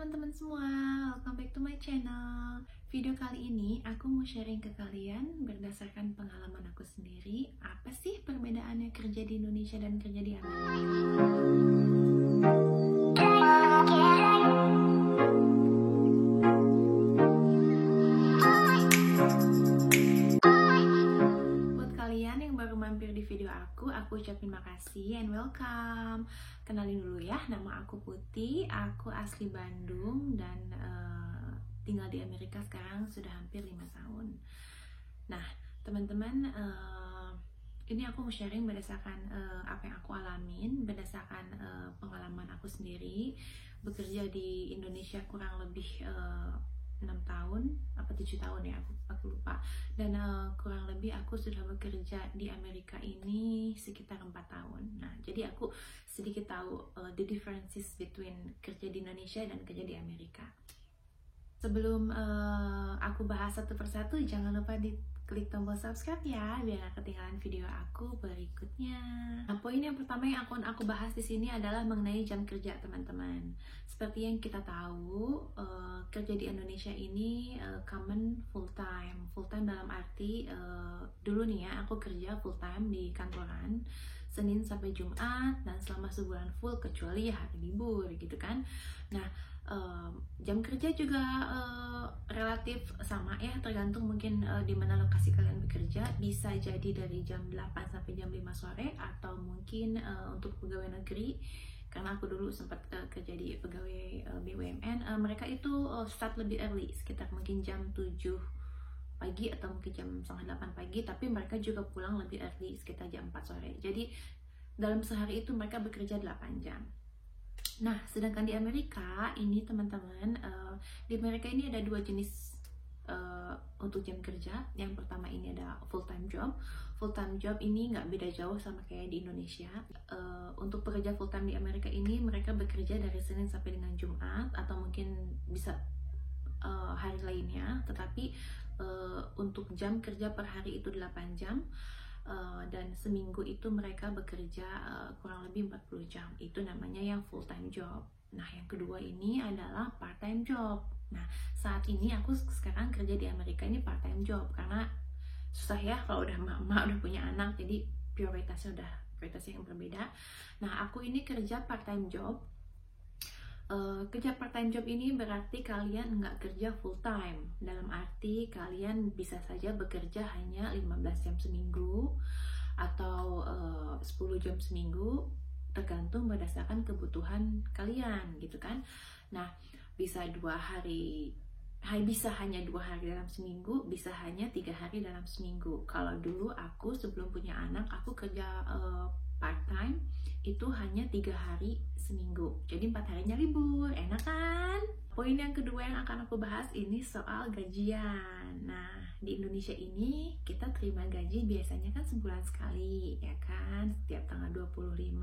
teman-teman semua, welcome back to my channel. Video kali ini aku mau sharing ke kalian berdasarkan pengalaman aku sendiri. Apa sih perbedaannya kerja di Indonesia dan kerja di Amerika? Buat kalian yang baru mampir di video aku ucapin makasih and welcome. Kenalin dulu ya, nama aku Putih, aku asli Bandung dan tinggal di Amerika sekarang sudah hampir 5 tahun. Nah, teman-teman, ini aku mau sharing berdasarkan apa yang aku alamin, berdasarkan pengalaman aku sendiri. Bekerja di Indonesia kurang lebih 6 tahun, apa 7 tahun ya, aku lupa. Dan kurang lebih aku sudah bekerja di Amerika ini sekitar 4 tahun. Nah, jadi aku sedikit tahu the differences between kerja di Indonesia dan kerja di Amerika. Sebelum aku bahas satu persatu, jangan lupa diklik tombol subscribe ya, biar gak ketinggalan video aku berikutnya. Nah, poin yang pertama yang akan aku bahas di sini adalah mengenai jam kerja, teman-teman. Seperti yang kita tahu, kerja di Indonesia ini common full time. Full time dalam arti dulu nih ya, aku kerja full time di kantoran Senin sampai Jumat dan selama sebulan full kecuali ya hari libur gitu kan. Nah, jam kerja juga relatif sama ya, tergantung mungkin di mana lokasi kalian bekerja. Bisa jadi dari jam 8 sampai jam 5 sore atau mungkin untuk pegawai negeri, karena aku dulu sempat kerja di pegawai BUMN, mereka itu start lebih early, sekitar mungkin jam 7 pagi atau mungkin jam setengah 8 pagi, tapi mereka juga pulang lebih early sekitar jam 4 sore. Jadi dalam sehari itu mereka bekerja 8 jam. Nah, sedangkan di Amerika ini teman-teman, di Amerika ini ada dua jenis untuk jam kerja. Yang pertama ini ada full time job. Full time job ini nggak beda jauh sama kayak di Indonesia. Untuk pekerja full time di Amerika ini mereka bekerja dari Senin sampai dengan Jumat atau mungkin bisa hari lainnya, tetapi untuk jam kerja per hari itu 8 jam. Dan seminggu itu mereka bekerja kurang lebih 40 jam. Itu namanya yang full time job. Nah, yang kedua ini adalah part time job. Nah, saat ini aku sekarang kerja di Amerika ini part time job, karena susah ya kalau udah mama udah punya anak, jadi prioritasnya yang berbeda. Nah, aku ini kerja part time job. Kerja part time job ini berarti kalian nggak kerja full time, dalam arti kalian bisa saja bekerja hanya 15 jam seminggu atau 10 jam seminggu, tergantung berdasarkan kebutuhan kalian gitu kan. Nah, bisa bisa hanya 2 hari dalam seminggu, bisa hanya 3 hari dalam seminggu. Kalau dulu aku sebelum punya anak, aku kerja part time itu hanya 3 hari seminggu, jadi 4 harinya libur, enak kan? Poin yang kedua yang akan aku bahas ini soal gajian. Nah, di Indonesia ini kita terima gaji biasanya kan sebulan sekali, ya kan? Setiap tanggal 25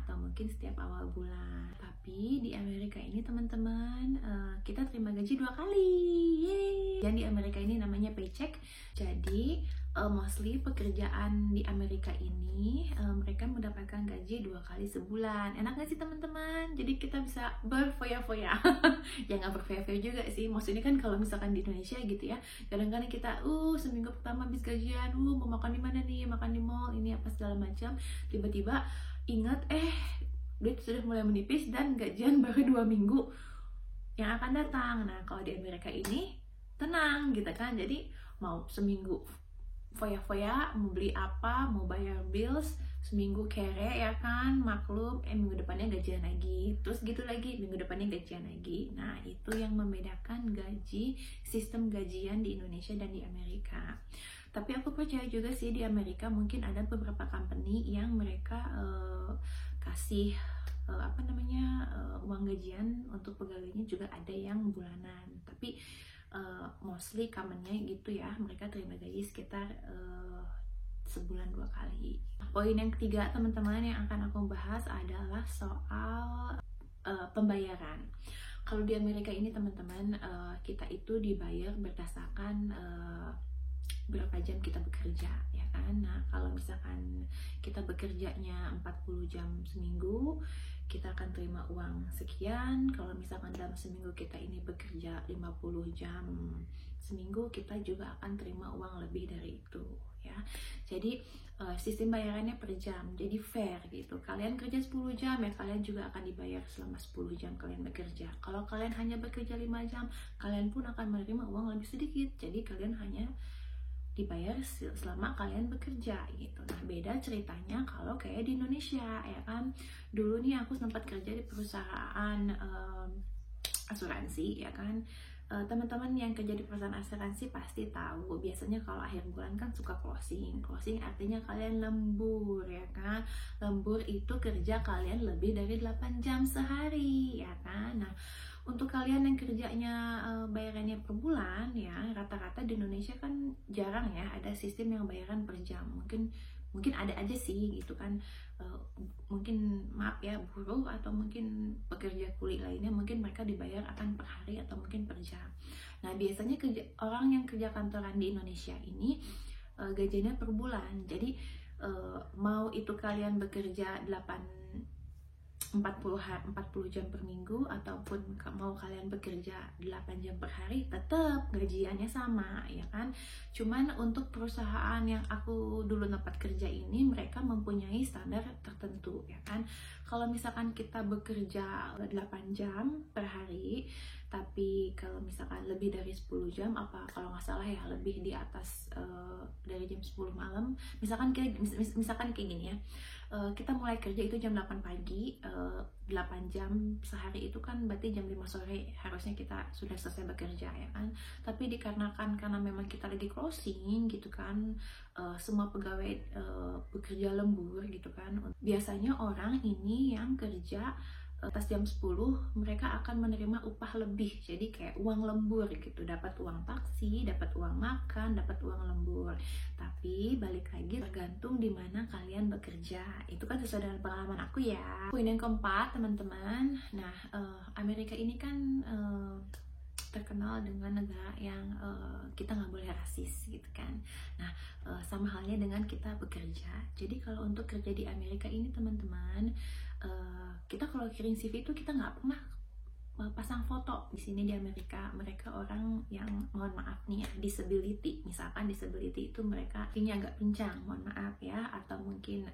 atau mungkin setiap awal bulan. Tapi di Amerika ini teman-teman, kita terima gaji 2 kali. Yeay. Dan di Amerika ini namanya paycheck. Jadi mostly pekerjaan di Amerika ini mereka mendapatkan gaji 2 kali sebulan. Enak gak sih teman-teman? Jadi kita bisa berfoya-foya. Ya nggak berfoya-foya juga sih. Maksudnya kan kalau misalkan di Indonesia gitu ya, kadang-kadang kita seminggu pertama habis gajian, mau makan di mana nih, makan di mall, ini apa segala macam. Tiba-tiba ingat duit sudah mulai menipis dan gajian baru 2 minggu yang akan datang. Nah, kalau di Amerika ini tenang gitu kan. Jadi mau seminggu foya-foya, mau beli apa, mau bayar bills, seminggu kere ya kan, maklum, minggu depannya gajian lagi, terus gitu lagi, minggu depannya gajian lagi. Nah, itu yang membedakan sistem gajian di Indonesia dan di Amerika. Tapi aku percaya juga sih di Amerika mungkin ada beberapa company yang mereka kasih uang gajian untuk pegawainya juga ada yang bulanan. Tapi mostly commonnya gitu ya, mereka terima gaji sekitar sebulan 2 kali. Poin yang ketiga teman-teman yang akan aku bahas adalah soal pembayaran. Kalau di Amerika ini teman-teman, kita itu dibayar berdasarkan berapa jam kita bekerja, ya kan? Nah, kalau misalkan kita bekerjanya 40 jam seminggu, kita akan terima uang sekian. Kalau misalkan dalam seminggu kita ini bekerja 50 jam seminggu, kita juga akan terima uang lebih dari itu ya. Jadi sistem bayarannya per jam, jadi fair gitu. Kalian kerja 10 jam ya, kalian juga akan dibayar selama 10 jam kalian bekerja. Kalau kalian hanya bekerja 5 jam, kalian pun akan menerima uang lebih sedikit. Jadi kalian hanya dibayar selama kalian bekerja gitu. Nah, beda ceritanya kalau kayak di Indonesia ya kan. Dulu nih aku sempat kerja di perusahaan asuransi ya kan. Teman-teman yang kerja di perusahaan asuransi pasti tahu, biasanya kalau akhir bulan kan suka closing artinya kalian lembur ya kan. Lembur itu kerja kalian lebih dari 8 jam sehari ya kan. Nah, untuk kalian yang kerjanya bayarannya per bulan ya, rata-rata di Indonesia kan jarang ya ada sistem yang bayaran per jam. Mungkin ada aja sih gitu kan. Mungkin maaf ya, buruh atau mungkin pekerja kuli lainnya mungkin mereka dibayar akan per hari atau mungkin per jam. Nah, biasanya orang yang kerja kantoran di Indonesia ini gajinya per bulan. Jadi mau itu kalian bekerja 40 jam per minggu ataupun mau kalian bekerja 8 jam per hari, tetap gajiannya sama ya kan. Cuman untuk perusahaan yang aku dulu tempat kerja ini, mereka mempunyai standar tertentu ya kan. Kalau misalkan kita bekerja 8 jam per hari, tapi kalau misalkan lebih dari 10 jam, kalau nggak salah ya lebih di atas dari jam 10 malam, misalkan kayak gini ya, kita mulai kerja itu jam 8 pagi, 8 jam sehari itu kan berarti jam 5 sore harusnya kita sudah selesai bekerja ya kan. Tapi karena memang kita lagi closing gitu kan, semua pegawai bekerja lembur gitu kan. Biasanya orang ini yang kerja atas jam 10, mereka akan menerima upah lebih, jadi kayak uang lembur gitu, dapat uang taksi, dapat uang makan, dapat uang lembur. Tapi balik lagi tergantung di mana kalian bekerja, itu kan sesuai dengan pengalaman aku ya. Poin yang keempat teman-teman, nah Amerika ini kan terkenal dengan negara yang kita nggak boleh rasis gitu kan. Nah, sama halnya dengan kita bekerja. Jadi kalau untuk kerja di Amerika ini teman-teman, kita kalau kirim CV itu kita nggak pernah pasang foto. Di sini di Amerika, mereka orang yang mohon maaf nih ya, disability, misalkan disability itu mereka ini agak pincang, mohon maaf ya, atau mungkin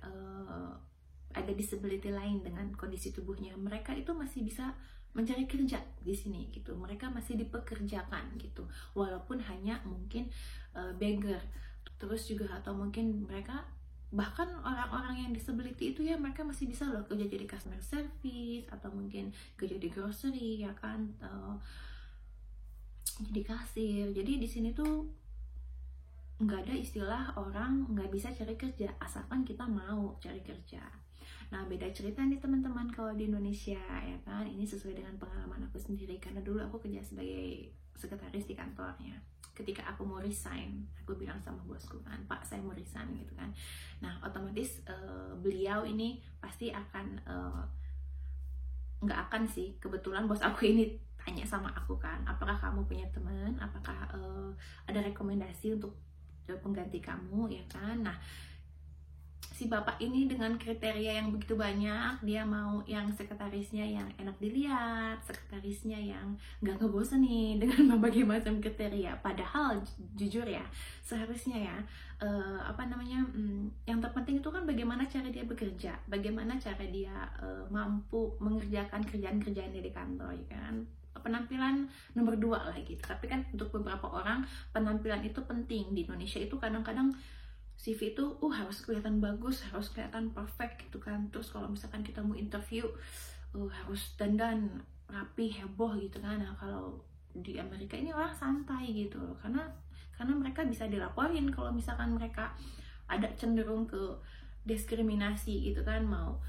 ada disability lain dengan kondisi tubuhnya, mereka itu masih bisa mencari kerja di sini gitu. Mereka masih dipekerjakan gitu, walaupun hanya mungkin beggar. Terus juga atau mungkin mereka bahkan orang-orang yang disability itu ya, mereka masih bisa loh kerja jadi customer service atau mungkin kerja di grocery ya kan, jadi kasir. Jadi di sini tuh nggak ada istilah orang nggak bisa cari kerja, asalkan kita mau cari kerja. Nah, beda cerita nih teman-teman kalau di Indonesia ya kan. Ini sesuai dengan pengalaman aku sendiri, karena dulu aku kerja sebagai sekretaris di kantornya. Ketika aku mau resign, aku bilang sama bosku kan, Pak saya mau resign gitu kan. Nah, otomatis beliau ini pasti akan nggak akan sih, kebetulan bos aku ini tanya sama aku kan, apakah kamu punya teman, apakah ada rekomendasi untuk pengganti kamu ya kan. Nah, si bapak ini dengan kriteria yang begitu banyak, dia mau yang sekretarisnya yang enak dilihat, sekretarisnya yang nggak ngebosenin dengan berbagai macam kriteria. Padahal jujur ya, seharusnya ya yang terpenting itu kan bagaimana cara dia bekerja, bagaimana cara dia mampu mengerjakan kerjaan-kerjaan di kantor ya kan. Penampilan nomor 2 lah gitu. Tapi kan untuk beberapa orang penampilan itu penting. Di Indonesia itu kadang-kadang CV itu harus kelihatan bagus, harus kelihatan perfect gitu kan. Terus kalau misalkan kita mau interview harus dandan rapi, heboh gitu kan. Nah, kalau di Amerika ini orang santai gitu loh, karena mereka bisa dilaporin kalau misalkan mereka ada cenderung ke diskriminasi gitu kan, mau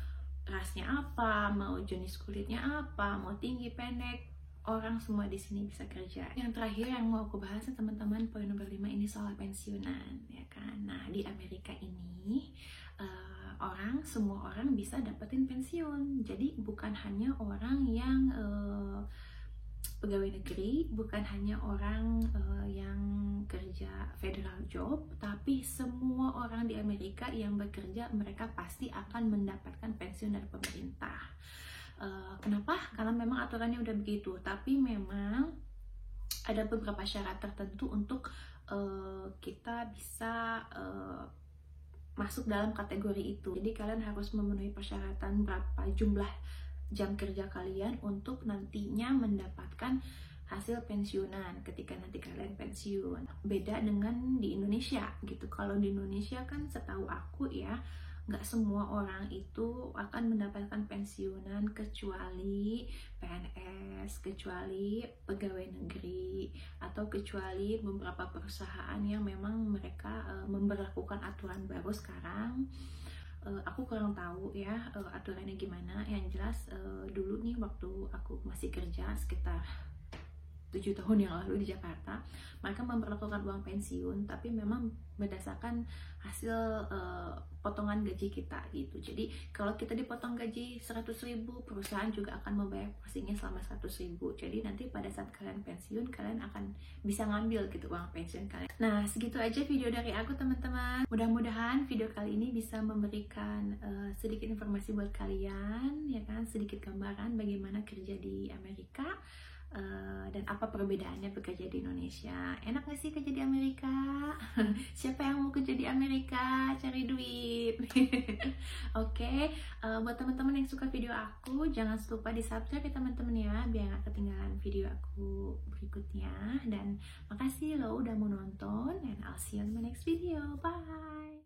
rasnya apa, mau jenis kulitnya apa, mau tinggi pendek, orang semua di sini bisa kerja. Yang terakhir yang mau aku bahas teman-teman, poin nomor 5 ini soal pensiunan ya kan. Nah, di Amerika ini semua orang bisa dapetin pensiun. Jadi bukan hanya orang yang pegawai negeri, bukan hanya orang yang kerja federal job, tapi semua orang di Amerika yang bekerja, mereka pasti akan mendapatkan pensiun dari pemerintah. Kenapa? Karena memang aturannya udah begitu, tapi memang ada beberapa syarat tertentu untuk kita bisa masuk dalam kategori itu. Jadi kalian harus memenuhi persyaratan berapa jumlah jam kerja kalian untuk nantinya mendapatkan hasil pensiunan ketika nanti kalian pensiun. Beda dengan di Indonesia gitu. Kalau di Indonesia kan setahu aku ya, nggak semua orang itu akan mendapatkan pensiunan kecuali PNS, kecuali pegawai negeri, atau kecuali beberapa perusahaan yang memang mereka memberlakukan aturan baru sekarang. Aku kurang tahu ya aturannya gimana. Yang jelas dulu nih waktu aku masih kerja sekitar 7 tahun yang lalu di Jakarta, mereka memperlakukan uang pensiun tapi memang berdasarkan hasil potongan gaji kita gitu. Jadi kalau kita dipotong gaji 100.000, perusahaan juga akan membayar porsinya selama 100.000. Jadi nanti pada saat kalian pensiun, kalian akan bisa ngambil gitu uang pensiun kalian. Nah, segitu aja video dari aku teman-teman. Mudah-mudahan video kali ini bisa memberikan sedikit informasi buat kalian, ya kan, sedikit gambaran bagaimana kerja di Amerika. Dan apa perbedaannya bekerja di Indonesia. Enak gak sih kerja di Amerika? Siapa yang mau kerja di Amerika? Cari duit. Oke, buat teman-teman yang suka video aku, jangan lupa di subscribe ya teman-teman ya, biar gak ketinggalan video aku berikutnya. Dan makasih lo udah mau nonton, and I'll see you on my next video. Bye.